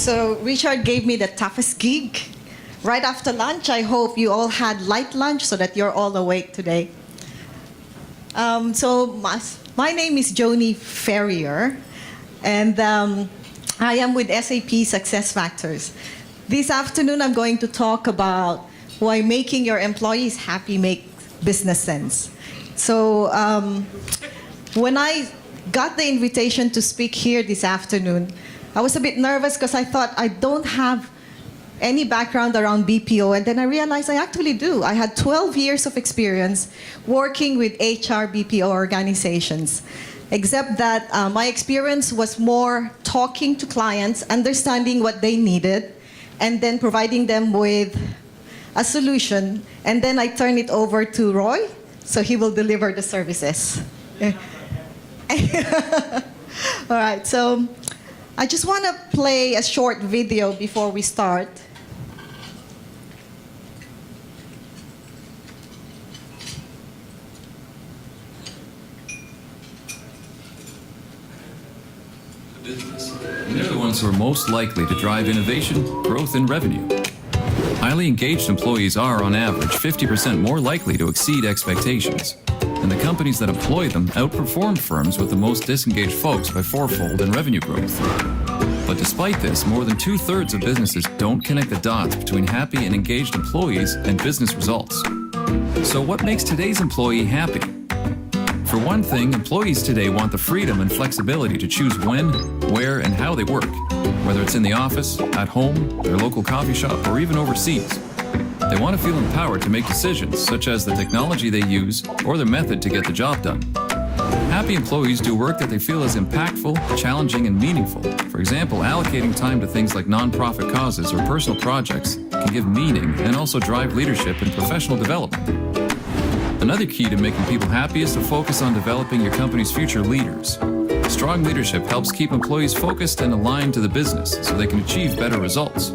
So Richard gave me the toughest gig. Right after lunch, I hope you all had light lunch so that you're all awake today. My name is Joni Ferrier, and I am with SAP-SuccessFactors. This afternoon, I'm going to talk about why making your employees happy makes business sense. So when I got the invitation to speak here this afternoon, I was a bit nervous because I thought I don't have any background around BPO, and then I realized I actually do. I had 12 years of experience working with HR BPO organizations, except that my experience was more talking to clients, understanding what they needed, and then providing them with a solution, and then I turn it over to Roy, so he will deliver the services. All right, so I just want to play a short video before we start. They're the ones who are most likely to drive innovation, growth, and revenue. Highly engaged employees are, on average, 50% more likely to exceed expectations. And the companies that employ them outperform firms with the most disengaged folks by fourfold in revenue growth. But despite this, more than 2/3 of businesses don't connect the dots between happy and engaged employees and business results. So what makes today's employee happy? For one thing, employees today want the freedom and flexibility to choose when, where, and how they work, whether it's in the office, at home, their local coffee shop, or even overseas. They want to feel empowered to make decisions, such as the technology they use or their method to get the job done. Happy employees do work that they feel is impactful, challenging, and meaningful. For example, allocating time to things like nonprofit causes or personal projects can give meaning and also drive leadership and professional development. Another key to making people happy is to focus on developing your company's future leaders. Strong leadership helps keep employees focused and aligned to the business so they can achieve better results.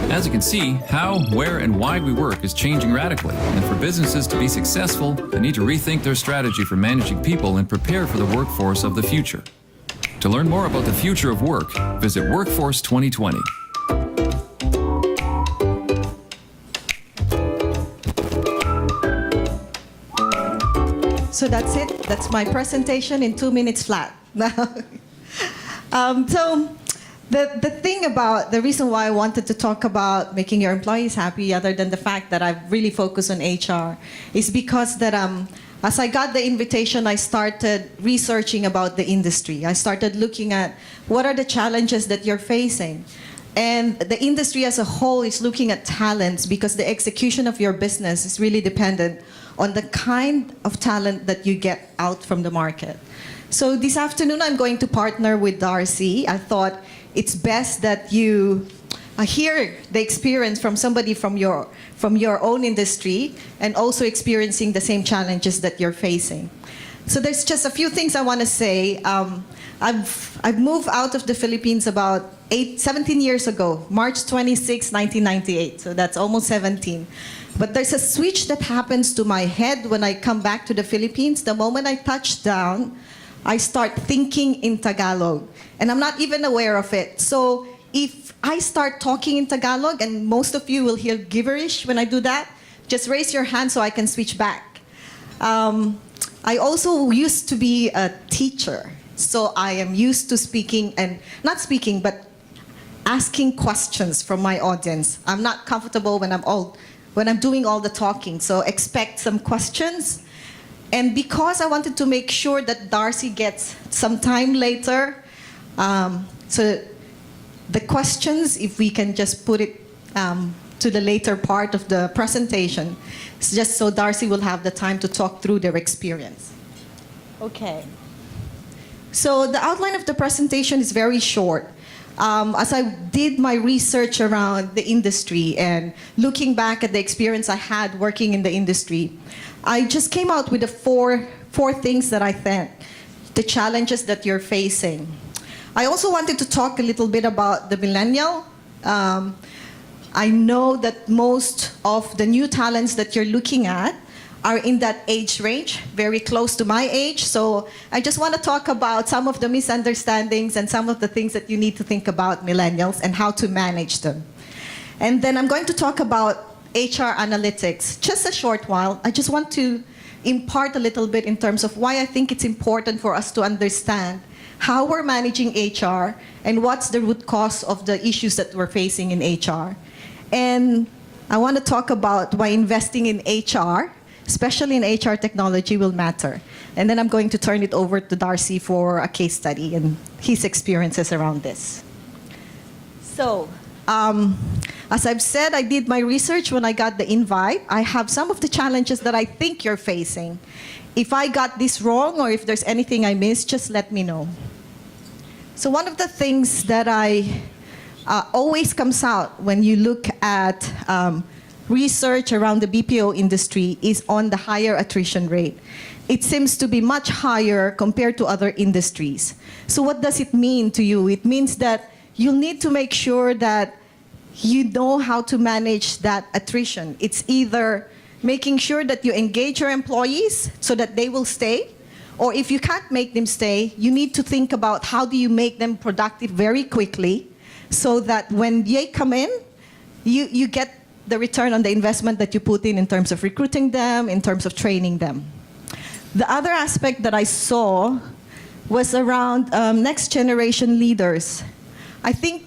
As you can see, how, where, and why we work is changing radically, and for businesses to be successful, they need to rethink their strategy for managing people and prepare for the workforce of the future. To learn more about the future of work, visit Workforce 2020. So that's it. That's my presentation in 2 minutes flat. The reason why I wanted to talk about making your employees happy, other than the fact that I've really focused on HR, is because that as I got the invitation, I started researching about the industry. I started looking at what are the challenges that you're facing. And the industry as a whole is looking at talents because the execution of your business is really dependent on the kind of talent that you get out from the market. So this afternoon, I'm going to partner with Darcy. I thought it's best that you hear the experience from somebody from your own industry and also experiencing the same challenges that you're facing. So there's just a few things I want to say. I've moved out of the Philippines about 17 years ago, March 26, 1998. So that's almost 17. But there's a switch that happens to my head when I come back to the Philippines. The moment I touch down, I start thinking in Tagalog. And I'm not even aware of it. So if I start talking in Tagalog, and most of you will hear gibberish when I do that, just raise your hand so I can switch back. I also used to be a teacher. So I am used to speaking, and not speaking, but asking questions from my audience. I'm not comfortable when I'm doing all the talking, so expect some questions. And because I wanted to make sure that Darcy gets some time later, so the questions, if we can just put it to the later part of the presentation, it's just so Darcy will have the time to talk through their experience. Okay. So the outline of the presentation is very short. As I did my research around the industry and looking back at the experience I had working in the industry, I just came out with the four things that I think, the challenges that you're facing. I also wanted to talk a little bit about the Millennial. I know that most of the new talents that you're looking at are in that age range, very close to my age. So I just want to talk about some of the misunderstandings and some of the things that you need to think about millennials and how to manage them. And then I'm going to talk about HR analytics. Just a short while. I just want to impart a little bit in terms of why I think it's important for us to understand how we're managing HR and what's the root cause of the issues that we're facing in HR. And I want to talk about why investing in HR, especially in HR technology, will matter. And then I'm going to turn it over to Darcy for a case study and his experiences around this. So, as I've said, I did my research when I got the invite. I have some of the challenges that I think you're facing. If I got this wrong or if there's anything I missed, just let me know. So one of the things that always comes out when you look at research around the BPO industry is on the higher attrition rate. It seems to be much higher compared to other industries. So what does it mean to you? It means that you'll need to make sure that you know how to manage that attrition. It's either making sure that you engage your employees so that they will stay, or if you can't make them stay, you need to think about how do you make them productive very quickly so that when they come in, you get the return on the investment that you put in terms of recruiting them, in terms of training them. The other aspect that I saw was around next generation leaders. I think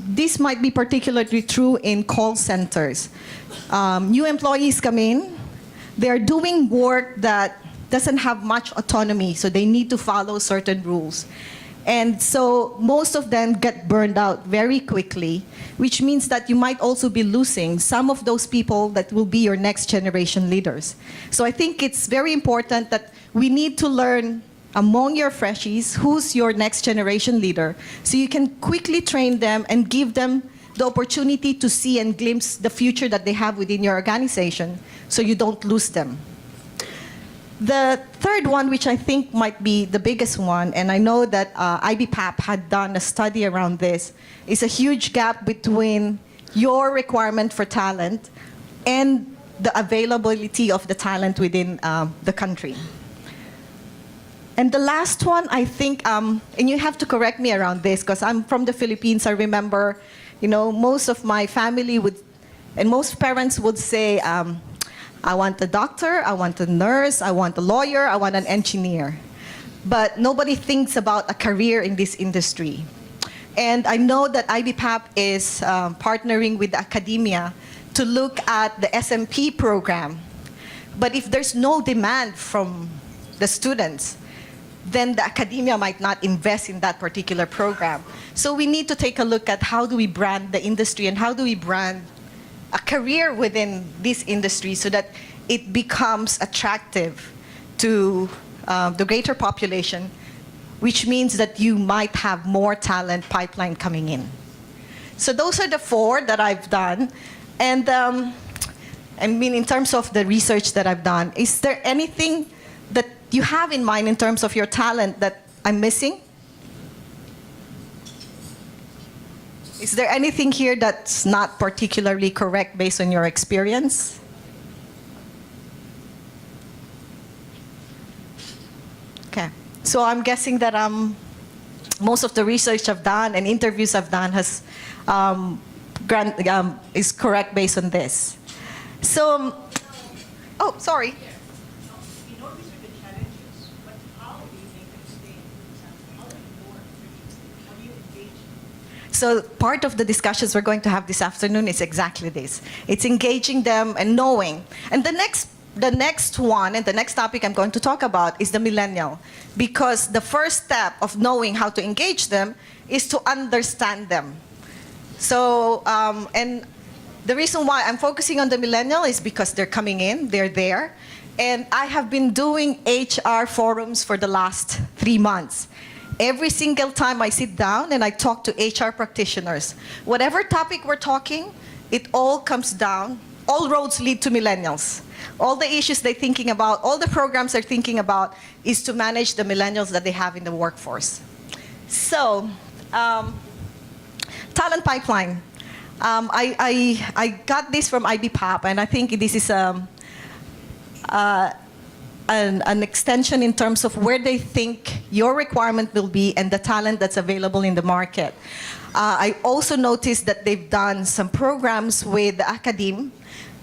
this might be particularly true in call centers. New employees come in, they're doing work that doesn't have much autonomy, so they need to follow certain rules. And so most of them get burned out very quickly, which means that you might also be losing some of those people that will be your next generation leaders. So I think it's very important that we need to learn among your freshies who's your next generation leader so you can quickly train them and give them the opportunity to see and glimpse the future that they have within your organization so you don't lose them. The third one, which I think might be the biggest one, and I know that IBPAP had done a study around this, is a huge gap between your requirement for talent and the availability of the talent within the country. And the last one, I think, and you have to correct me around this because I'm from the Philippines. I remember, most of my family would, and most parents would say, I want a doctor, I want a nurse, I want a lawyer, I want an engineer. But nobody thinks about a career in this industry. And I know that IBPAP is partnering with academia to look at the SMP program. But if there's no demand from the students, then the academia might not invest in that particular program. So we need to take a look at how do we brand the industry and how do we brand a career within this industry so that it becomes attractive to the greater population, which means that you might have more talent pipeline coming in. So those are the 4 that I've done. And I mean, in terms of the research that I've done, is there anything that you have in mind in terms of your talent that I'm missing? Is there anything here that's not particularly correct based on your experience? Okay, so I'm guessing that most of the research I've done and interviews I've done has is correct based on this. So, oh, sorry. So part of the discussions we're going to have this afternoon is exactly this. It's engaging them and knowing. And the next one and the next topic I'm going to talk about is the millennial. Because the first step of knowing how to engage them is to understand them. So, and the reason why I'm focusing on the millennial is because they're coming in, they're there. And I have been doing HR forums for the last 3 months. Every single time I sit down and I talk to HR practitioners, whatever topic we're talking, it all comes down, all roads lead to millennials. All the issues they're thinking about, all the programs they're thinking about is to manage the millennials that they have in the workforce. So, talent pipeline. I got this from IBPAP, and I think this is an extension in terms of where they think your requirement will be and the talent that's available in the market. I also noticed that they've done some programs with academe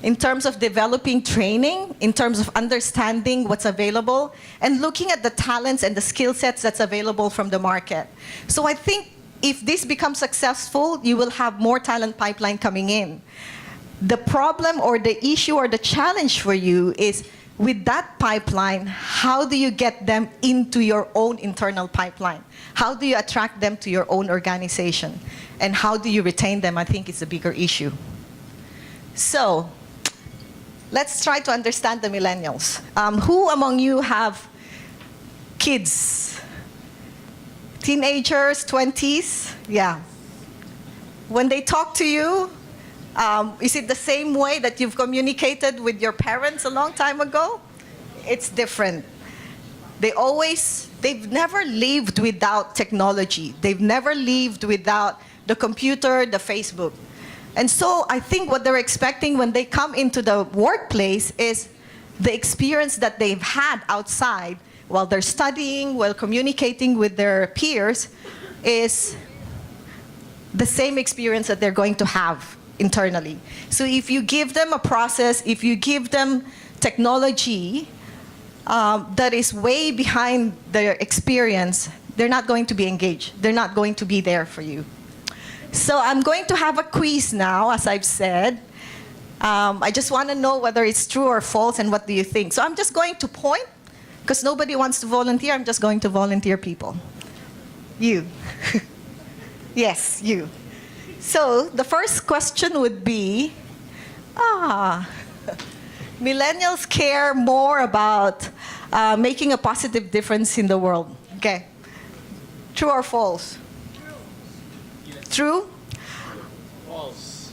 in terms of developing training, in terms of understanding what's available, and looking at the talents and the skill sets that's available from the market. So I think if this becomes successful, you will have more talent pipeline coming in. The problem or the issue or the challenge for you is with that pipeline, how do you get them into your own internal pipeline? How do you attract them to your own organization? And how do you retain them? I think it's a bigger issue. So let's try to understand the millennials. Who among you have kids? Teenagers, 20s? Yeah. When they talk to you, is it the same way that you've communicated with your parents a long time ago? It's different. They've never lived without technology. They've never lived without the computer, the Facebook. And so I think what they're expecting when they come into the workplace is the experience that they've had outside while they're studying, while communicating with their peers, is the same experience that they're going to have internally. So if you give them a process, if you give them technology that is way behind their experience, they're not going to be engaged. They're not going to be there for you. So I'm going to have a quiz now, as I've said. I just want to know whether it's true or false and what do you think. So I'm just going to point, because nobody wants to volunteer. I'm just going to volunteer people. You. Yes, you. So the first question would be, millennials care more about making a positive difference in the world. Okay. True or false? True? False.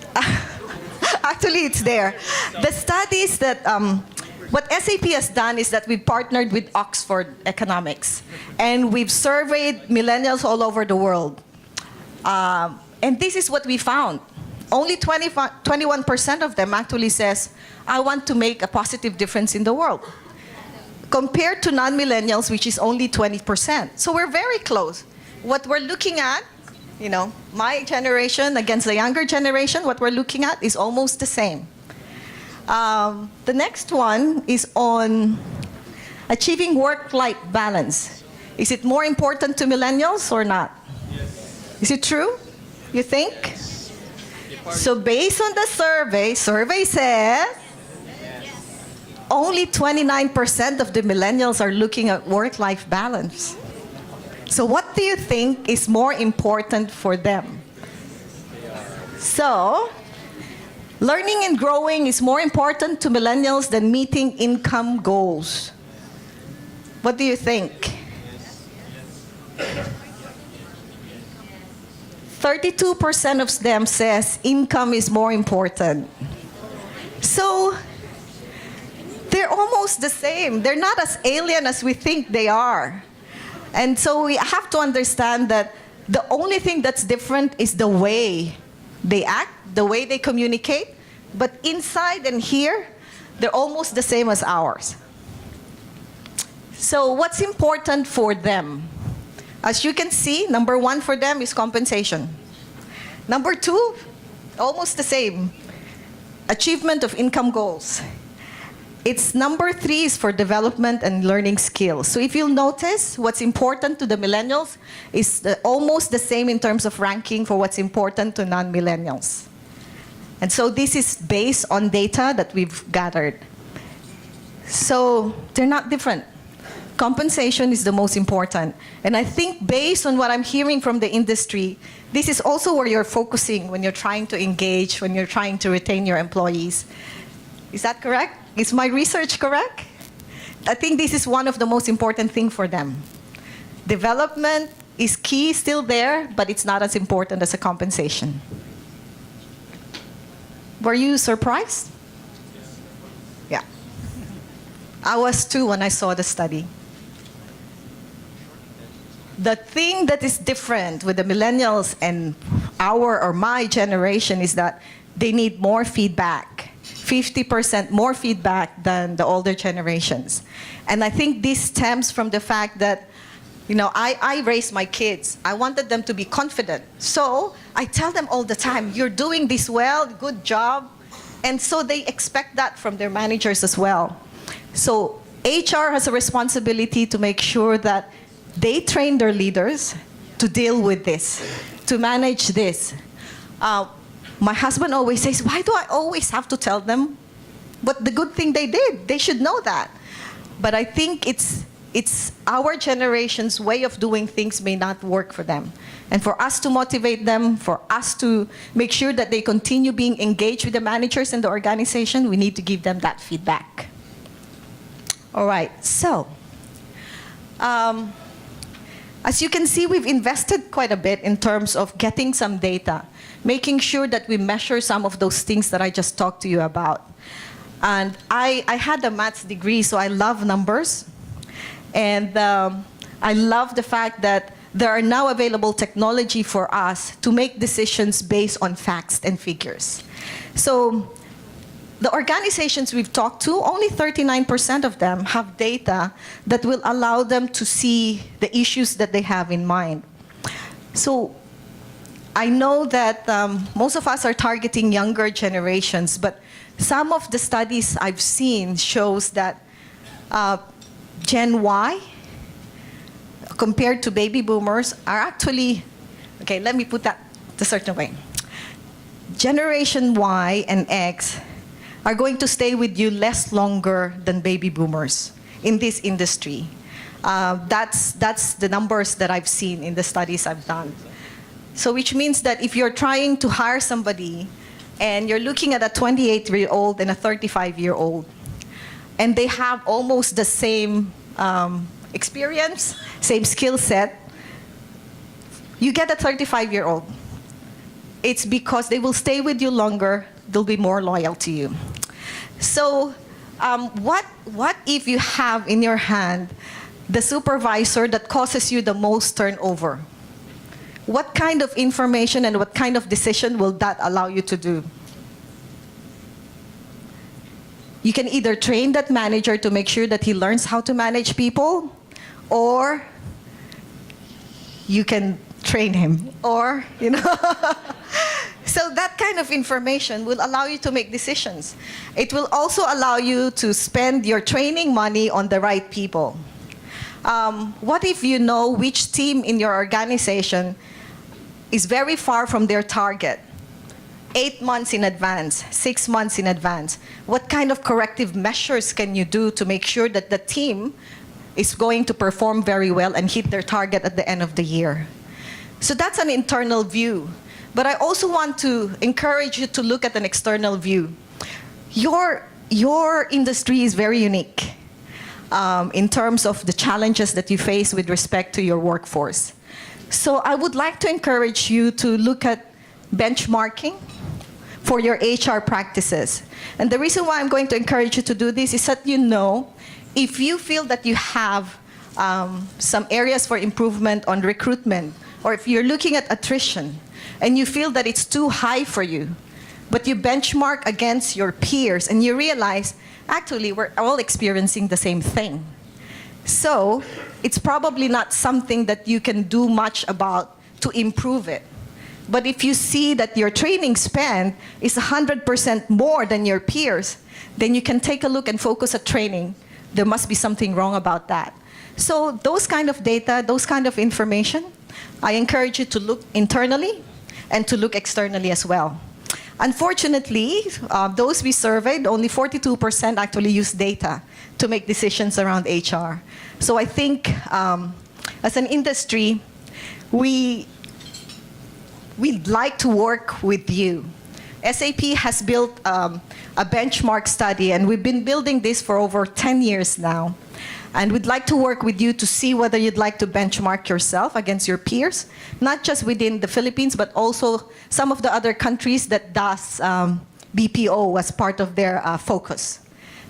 Actually, it's there. The studies that, what SAP has done is that we've partnered with Oxford Economics, and we've surveyed millennials all over the world. And this is what we found. Only 21% of them actually says, I want to make a positive difference in the world, compared to non-millennials, which is only 20%. So we're very close. What we're looking at, you know, my generation against the younger generation, what we're looking at is almost the same. The next one is on achieving work-life balance. Is it more important to millennials or not? Yes. Is it true? You think? Yes. So based on the survey says only 29% of the millennials are looking at work-life balance. So what do you think is more important for them? So, learning and growing is more important to millennials than meeting income goals. What do you think? 32% of them says income is more important. So, they're almost the same. They're not as alien as we think they are. And so we have to understand that the only thing that's different is the way they act, the way they communicate. But inside and here, they're almost the same as ours. So what's important for them? As you can see, number one for them is compensation. Number two, almost the same, achievement of income goals. It's number three is for development and learning skills. So if you'll notice, what's important to the millennials is almost the same in terms of ranking for what's important to non-millennials. And so this is based on data that we've gathered. So they're not different. Compensation is the most important. And I think based on what I'm hearing from the industry, this is also where you're focusing when you're trying to engage, when you're trying to retain your employees. Is that correct? Is my research correct? I think this is one of the most important things for them. Development is key, still there, but it's not as important as a compensation. Were you surprised? Yeah. I was too when I saw the study. The thing that is different with the millennials and our or my generation is that they need more feedback. 50% more feedback than the older generations. And I think this stems from the fact that, I raised my kids. I wanted them to be confident. So I tell them all the time, you're doing this well, good job. And so they expect that from their managers as well. So HR has a responsibility to make sure that they train their leaders to deal with this, to manage this. My husband always says, why do I always have to tell them what the good thing they did? They should know that. But I think it's our generation's way of doing things may not work for them. And for us to motivate them, for us to make sure that they continue being engaged with the managers in the organization, we need to give them that feedback. All right, so as you can see, we've invested quite a bit in terms of getting some data, making sure that we measure some of those things that I just talked to you about. And I had a maths degree, so I love numbers. And I love the fact that there are now available technology for us to make decisions based on facts and figures. So the organizations we've talked to, only 39% of them have data that will allow them to see the issues that they have in mind. So I know that most of us are targeting younger generations, but some of the studies I've seen shows that Gen Y, compared to baby boomers, are actually, okay, let me put that a certain way. Generation Y and X are going to stay with you less longer than baby boomers in this industry. That's the numbers that I've seen in the studies I've done. So which means that if you're trying to hire somebody and you're looking at a 28-year-old and a 35-year-old, and they have almost the same experience, same skill set, you get a 35-year-old. It's because they will stay with you longer, they'll be more loyal to you. So what if you have in your hand the supervisor that causes you the most turnover? What kind of information and what kind of decision will that allow you to do? You can either train that manager to make sure that he learns how to manage people, or you can train him, or, So that kind of information will allow you to make decisions. It will also allow you to spend your training money on the right people. What if you know which team in your organization is very far from their target? 8 months in advance, 6 months in advance. What kind of corrective measures can you do to make sure that the team is going to perform very well and hit their target at the end of the year? So that's an internal view. But I also want to encourage you to look at an external view. Your industry is very unique in terms of the challenges that you face with respect to your workforce. So I would like to encourage you to look at benchmarking for your HR practices. And the reason why I'm going to encourage you to do this is that if you feel that you have some areas for improvement on recruitment, or if you're looking at attrition and you feel that it's too high for you, but you benchmark against your peers and you realize, actually, we're all experiencing the same thing. So it's probably not something that you can do much about to improve it. But if you see that your training spend is 100% more than your peers, then you can take a look and focus on training. There must be something wrong about that. So those kind of data, those kind of information, I encourage you to look internally and to look externally as well. Unfortunately, those we surveyed, only 42% actually use data to make decisions around HR. So I think as an industry, we'd like to work with you. SAP has built a benchmark study, and we've been building this for over 10 years now. And we'd like to work with you to see whether you'd like to benchmark yourself against your peers, not just within the Philippines, but also some of the other countries that does BPO as part of their focus.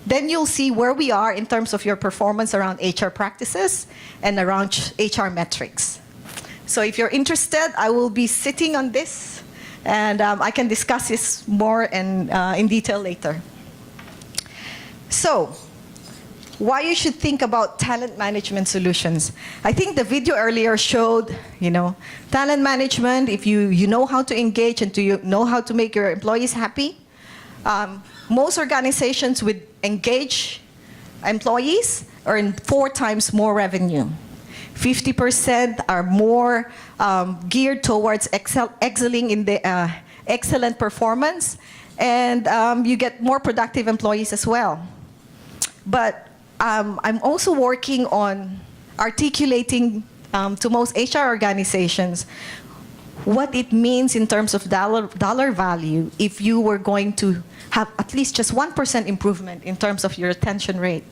Then you'll see where we are in terms of your performance around HR practices and around HR metrics. So if you're interested, I will be sitting on this, and I can discuss this more in detail later. So, why you should think about talent management solutions. I think the video earlier showed, talent management, if you know how to engage and you know how to make your employees happy. Most organizations with engaged employees earn 4 times more revenue. 50% are more geared towards excelling in the excellent performance, and you get more productive employees as well. But I'm also working on articulating to most HR organizations what it means in terms of dollar value if you were going to have at least just 1% improvement in terms of your retention rate.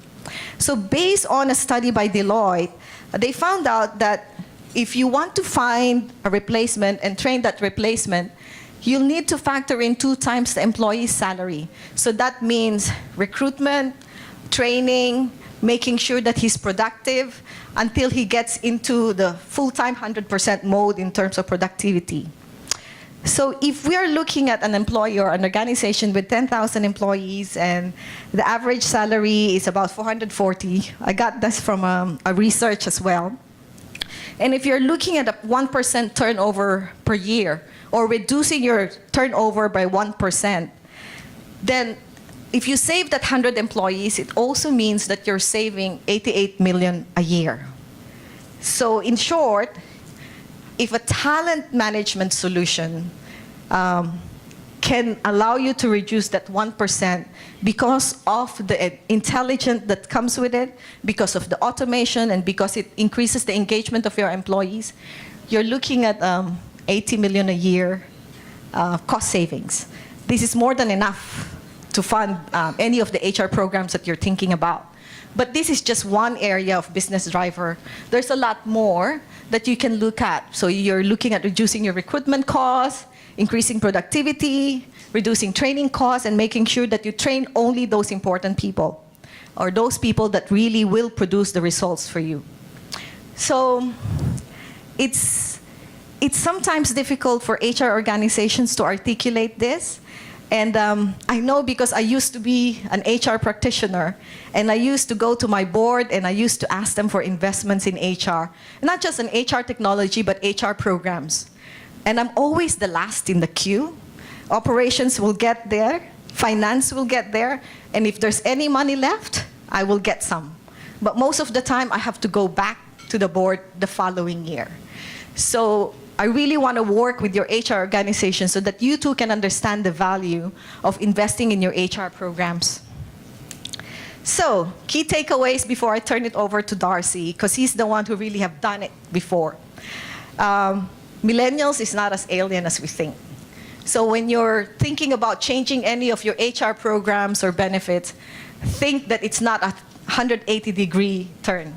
So based on a study by Deloitte, they found out that if you want to find a replacement and train that replacement, you'll need to factor in 2 times the employee's salary. So that means recruitment, training, making sure that he's productive until he gets into the full-time 100% mode in terms of productivity. So if we are looking at an employee or an organization with 10,000 employees and the average salary is about 440, I got this from a research as well. And if you're looking at a 1% turnover per year or reducing your turnover by 1%, then if you save that 100 employees, it also means that you're saving 88 million a year. So in short, if a talent management solution can allow you to reduce that 1% because of the intelligence that comes with it, because of the automation, and because it increases the engagement of your employees, you're looking at 80 million a year cost savings. This is more than enough to fund any of the HR programs that you're thinking about. But this is just one area of business driver. There's a lot more that you can look at. So you're looking at reducing your recruitment costs, increasing productivity, reducing training costs, and making sure that you train only those important people, or those people that really will produce the results for you. So it's sometimes difficult for HR organizations to articulate this. And I know because I used to be an HR practitioner, and I used to go to my board and I used to ask them for investments in HR. Not just in HR technology, but HR programs. And I'm always the last in the queue. Operations will get there, finance will get there, and if there's any money left, I will get some. But most of the time, I have to go back to the board the following year. So I really want to work with your HR organization so that you too can understand the value of investing in your HR programs. So, key takeaways before I turn it over to Darcy, because he's the one who really have done it before. Millennials is not as alien as we think. So when you're thinking about changing any of your HR programs or benefits, think that it's not a 180-degree turn.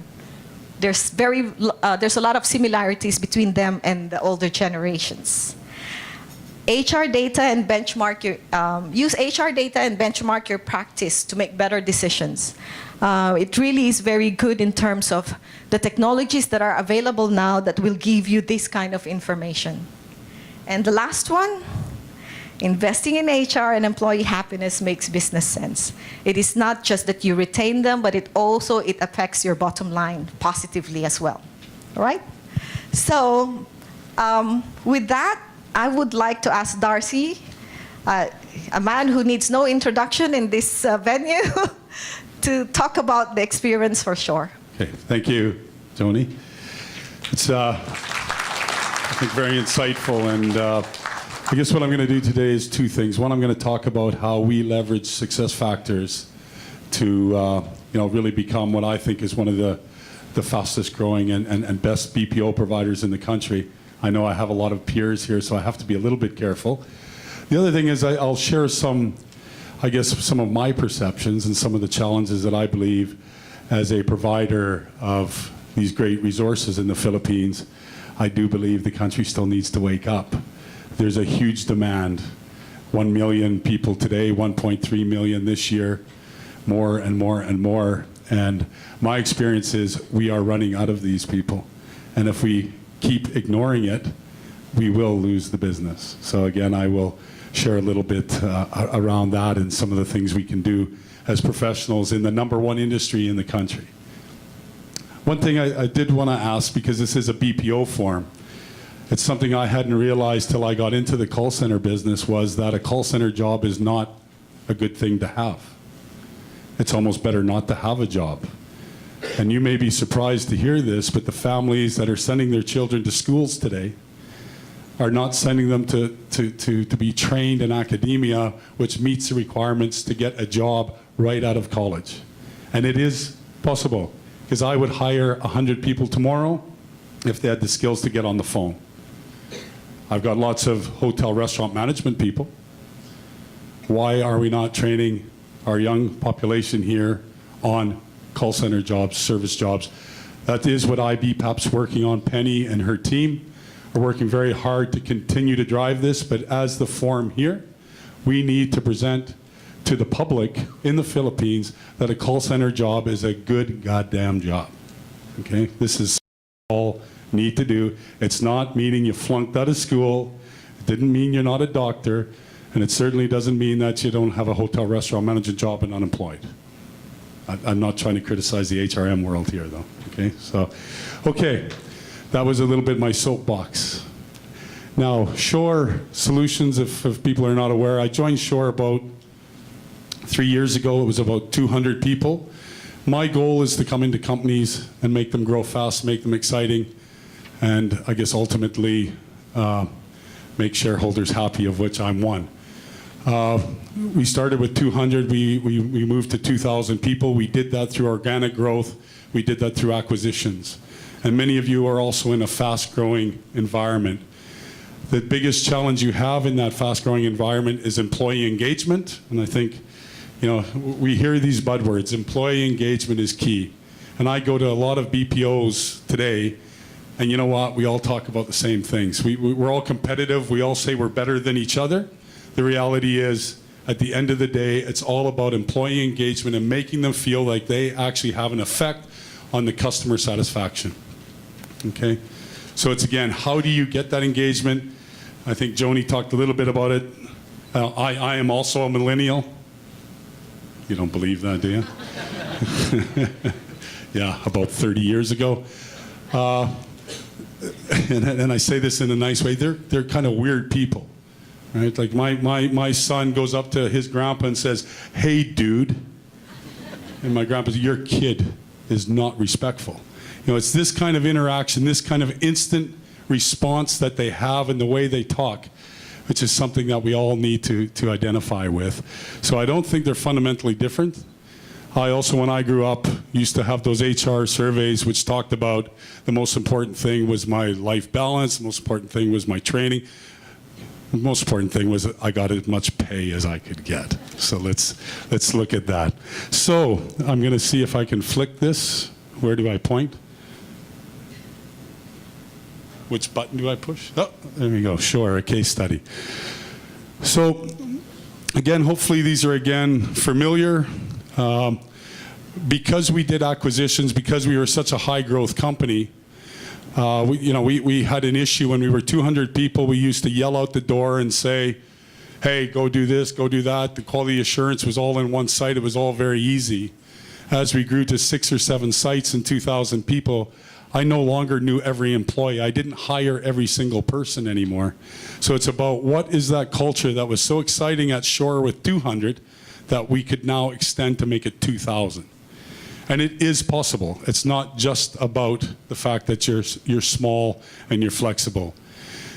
There's a lot of similarities between them and the older generations. HR data and use HR data and benchmark your practice to make better decisions. It really is very good in terms of the technologies that are available now that will give you this kind of information. And the last one, investing in HR and employee happiness makes business sense. It is not just that you retain them, but it affects your bottom line positively as well. All right? So with that, I would like to ask Darcy, a man who needs no introduction in this venue, to talk about the experience for sure. Okay, thank you, Joni. It's, I think, very insightful, and I guess what I'm going to do today is 2 things. One, I'm going to talk about how we leverage SuccessFactors to really become what I think is one of the fastest growing and best BPO providers in the country. I know I have a lot of peers here, so I have to be a little bit careful. The other thing is I'll share some of my perceptions and some of the challenges that I believe as a provider of these great resources in the Philippines. I do believe the country still needs to wake up. There's a huge demand. 1 million people today, 1.3 million this year, more and more and more. And my experience is we are running out of these people. And if we keep ignoring it, we will lose the business. So again, I will share a little bit around that and some of the things we can do as professionals in the #1 industry in the country. One thing I did want to ask, because this is a BPO form, it's something I hadn't realized till I got into the call center business, was that a call center job is not a good thing to have. It's almost better not to have a job. And you may be surprised to hear this, but the families that are sending their children to schools today are not sending them to be trained in academia, which meets the requirements to get a job right out of college. And it is possible, because I would hire 100 people tomorrow if they had the skills to get on the phone. I've got lots of hotel restaurant management people. Why are we not training our young population here on call center jobs, service jobs? That is what IBPAP's working on. Penny and her team are working very hard to continue to drive this, but as the forum here, we need to present to the public in the Philippines that a call center job is a good goddamn job. Okay? This is all need to do. It's not meaning you flunked out of school. It didn't mean you're not a doctor. And it certainly doesn't mean that you don't have a hotel restaurant management job and unemployed. I'm not trying to criticize the HRM world here, though. Okay? So, okay. That was a little bit my soapbox. Now, Shore Solutions, if people are not aware, I joined Shore about 3 years ago. It was about 200 people. My goal is to come into companies and make them grow fast, make them exciting, and I guess ultimately make shareholders happy, of which I'm one. We started with 200, we moved to 2,000 people. We did that through organic growth. We did that through acquisitions. And many of you are also in a fast-growing environment. The biggest challenge you have in that fast-growing environment is employee engagement. And I think, you know, we hear these buzzwords. Employee engagement is key. And I go to a lot of BPOs today, and you know what? We all talk about the same things. We're all competitive. We all say we're better than each other. The reality is, at the end of the day, it's all about employee engagement and making them feel like they actually have an effect on the customer satisfaction. Okay? So it's, again, how do you get that engagement? I think Joni talked a little bit about it. I am also a millennial. You don't believe that, do you? Yeah, about 30 years ago. And I say this in a nice way. They're kind of weird people. Right? Like my son goes up to his grandpa and says, "Hey, dude." And my grandpa says, "Your kid is not respectful." You know, it's this kind of interaction, this kind of instant response that they have in the way they talk, which is something that we all need to identify with. So I don't think they're fundamentally different. I also, when I grew up, used to have those HR surveys which talked about the most important thing was my life balance, the most important thing was my training. The most important thing was I got as much pay as I could get. So let's look at that. So I'm going to see if I can flick this. Where do I point? Which button do I push? Oh, there we go. Sure, a case study. So again, hopefully these are again familiar. Because we did acquisitions, because we were such a high growth company, we had an issue when we were 200 people. We used to yell out the door and say, "Hey, go do this, go do that." The quality assurance was all in one site. It was all very easy. As we grew to 6 or 7 sites and 2,000 people, I no longer knew every employee. I didn't hire every single person anymore. So it's about what is that culture that was so exciting at Shore with 200 that we could now extend to make it 2,000. And it is possible. It's not just about the fact that you're small and you're flexible.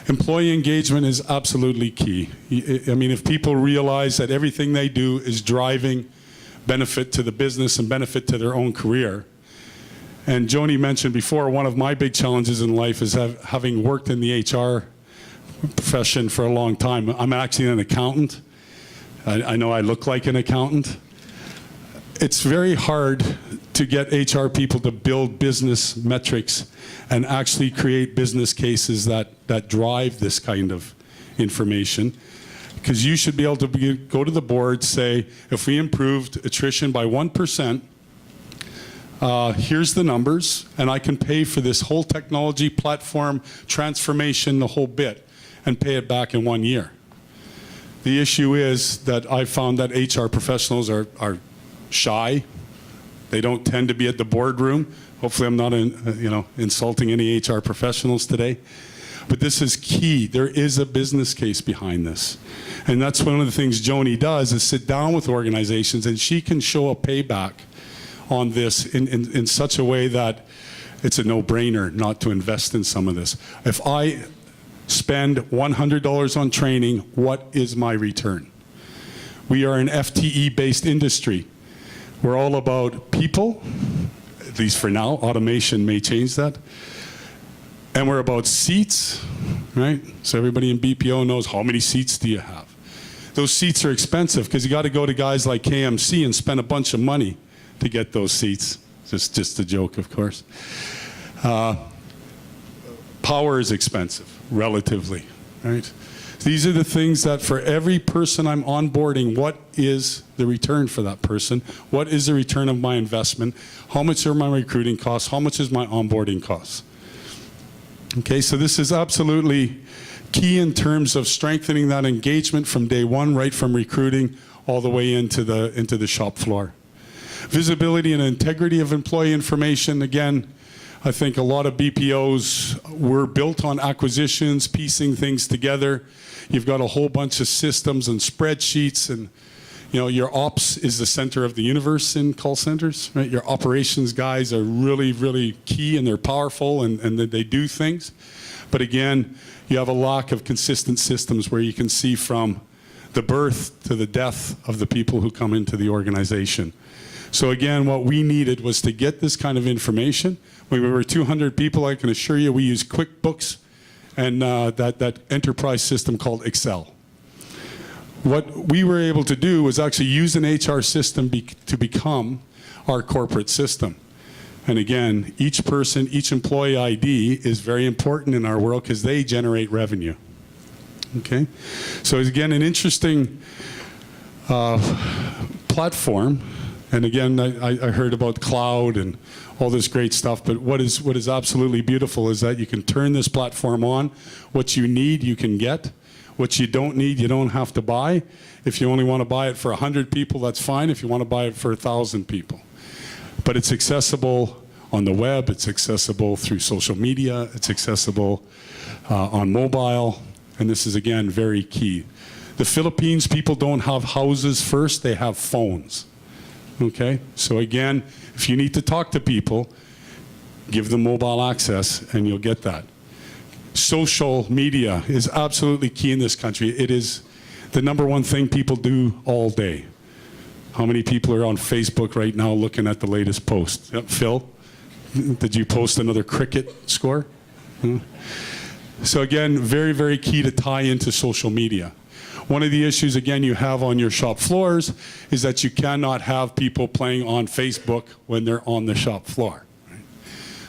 Employee engagement is absolutely key. I mean, if people realize that everything they do is driving benefit to the business and benefit to their own career. And Joni mentioned before, one of my big challenges in life is having worked in the HR profession for a long time. I'm actually an accountant. I know I look like an accountant. It's very hard to get HR people to build business metrics and actually create business cases that drive this kind of information. Because you should be able to go to the board, say, if we improved attrition by 1%, here's the numbers, and I can pay for this whole technology platform transformation, the whole bit, and pay it back in 1 year. The issue is that I found that HR professionals are shy. They don't tend to be at the boardroom. Hopefully I'm not insulting any HR professionals today. But this is key. There is a business case behind this. And that's one of the things Joni does, is sit down with organizations, and she can show a payback on this in such a way that it's a no-brainer not to invest in some of this. If I spend $100 on training, what is my return? We are an FTE-based industry. We're all about people, at least for now. Automation may change that. And we're about seats, right? So everybody in BPO knows, how many seats do you have? Those seats are expensive because you got to go to guys like KMC and spend a bunch of money to get those seats. Just a joke, of course. Power is expensive, relatively, right? These are the things that for every person I'm onboarding, what is the return for that person? What is the return of my investment? How much are my recruiting costs? How much is my onboarding costs? Okay, so this is absolutely key in terms of strengthening that engagement from day one, right from recruiting all the way into the shop floor. Visibility and integrity of employee information. Again, I think a lot of BPOs were built on acquisitions, piecing things together. You've got a whole bunch of systems and spreadsheets, and your ops is the center of the universe in call centers, right? Your operations guys are really, really key, and they're powerful, and they do things. But again, you have a lack of consistent systems where you can see from the birth to the death of the people who come into the organization. So again, what we needed was to get this kind of information. When we were 200 people, I can assure you we used QuickBooks and that enterprise system called Excel. What we were able to do was actually use an HR system to become our corporate system. And again, each person, each employee ID is very important in our world because they generate revenue. Okay? So again, an interesting platform. And again, I heard about cloud and all this great stuff, but what is absolutely beautiful is that you can turn this platform on. What you need, you can get. What you don't need, you don't have to buy. If you only want to buy it for 100 people, that's fine. If you want to buy it for 1,000 people. But it's accessible on the web, it's accessible through social media, it's accessible on mobile, and this is, again, very key. The Philippines, people don't have houses first, they have phones. Okay, so again, if you need to talk to people, give them mobile access and you'll get that. Social media is absolutely key in this country. It is the #1 thing people do all day. How many people are on Facebook right now looking at the latest post? Yep, Phil, did you post another cricket score? So again, very, very key to tie into social media. One of the issues, again, you have on your shop floors is that you cannot have people playing on Facebook when they're on the shop floor. Right?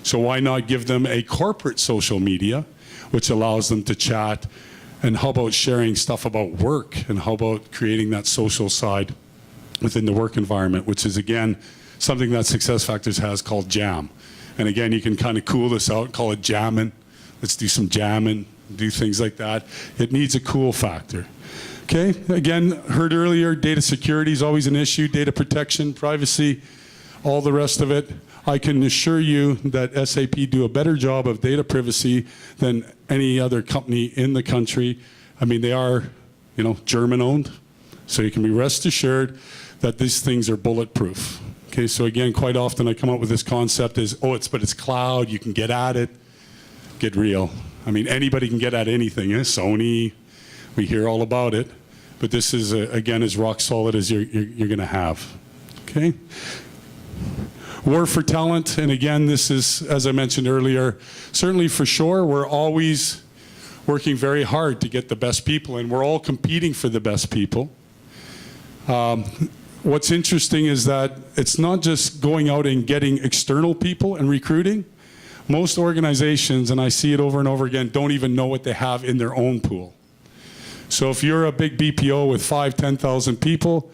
So why not give them a corporate social media, which allows them to chat, and how about sharing stuff about work, and how about creating that social side within the work environment, which is, again, something that SuccessFactors has called Jam. And again, you can kind of cool this out, call it jamming. Let's do some jamming, do things like that. It needs a cool factor. Okay, again, heard earlier, data security is always an issue, data protection, privacy, all the rest of it. I can assure you that SAP do a better job of data privacy than any other company in the country. I mean, they are, German owned, so you can be rest assured that these things are bulletproof. Okay, so again, quite often I come up with this concept is, but it's cloud, you can get at it. Get real. I mean, anybody can get at anything, Sony, we hear all about it, but this is, again, as rock solid as you're going to have. Okay? War for talent, and again, this is, as I mentioned earlier, certainly for sure, we're always working very hard to get the best people, and we're all competing for the best people. What's interesting is that it's not just going out and getting external people and recruiting. Most organizations, and I see it over and over again, don't even know what they have in their own pool. So if you're a big BPO with 5,000, 10,000 people,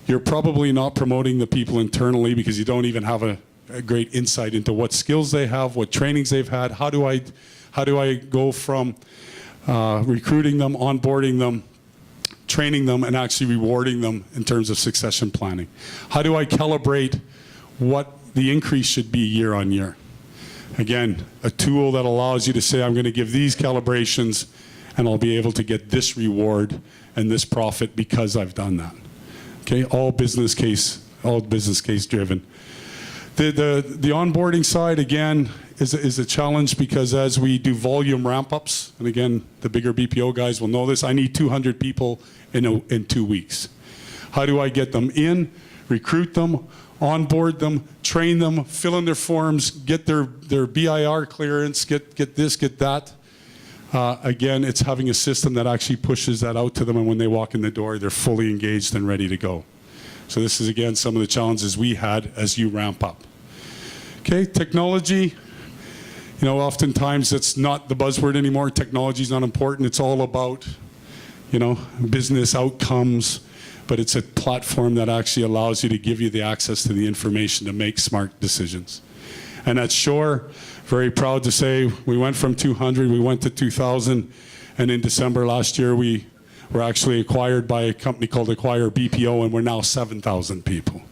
you're probably not promoting the people internally because you don't even have a great insight into what skills they have, what trainings they've had. How do I go from recruiting them, onboarding them, training them, and actually rewarding them in terms of succession planning. How do I calibrate what the increase should be year on year? Again, a tool that allows you to say, I'm going to give these calibrations and I'll be able to get this reward and this profit because I've done that. Okay, all business case driven. The onboarding side, again, is a challenge because as we do volume ramp-ups, and again, the bigger BPO guys will know this, I need 200 people in 2 weeks. How do I get them in, recruit them, onboard them, train them, fill in their forms, get their BIR clearance, get this, get that? Again, it's having a system that actually pushes that out to them, and when they walk in the door, they're fully engaged and ready to go. So this is, again, some of the challenges we had as you ramp up. Okay, technology. You know, oftentimes it's not the buzzword anymore. Technology is not important. It's all about, you know, business outcomes, but it's a platform that actually allows you to give you the access to the information to make smart decisions. And at Shore, very proud to say we went from 200, we went to 2,000, and in December last year we were actually acquired by a company called Acquire BPO, and we're now 7,000 people.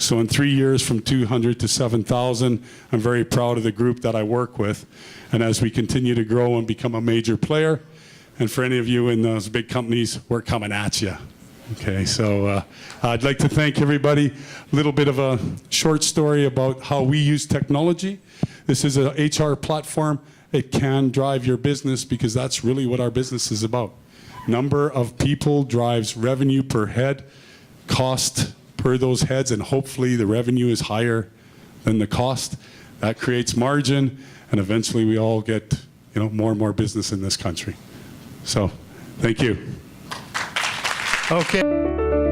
So in 3 years, from 200 to 7,000, I'm very proud of the group that I work with. And as we continue to grow and become a major player, and for any of you in those big companies, we're coming at you. Okay, so I'd like to thank everybody. A little bit of a short story about how we use technology. This is an HR platform. It can drive your business because that's really what our business is about. Number of people drives revenue per head, cost per those heads, and hopefully the revenue is higher than the cost. That creates margin, and eventually we all get, you know, more and more business in this country. So, thank you. Okay.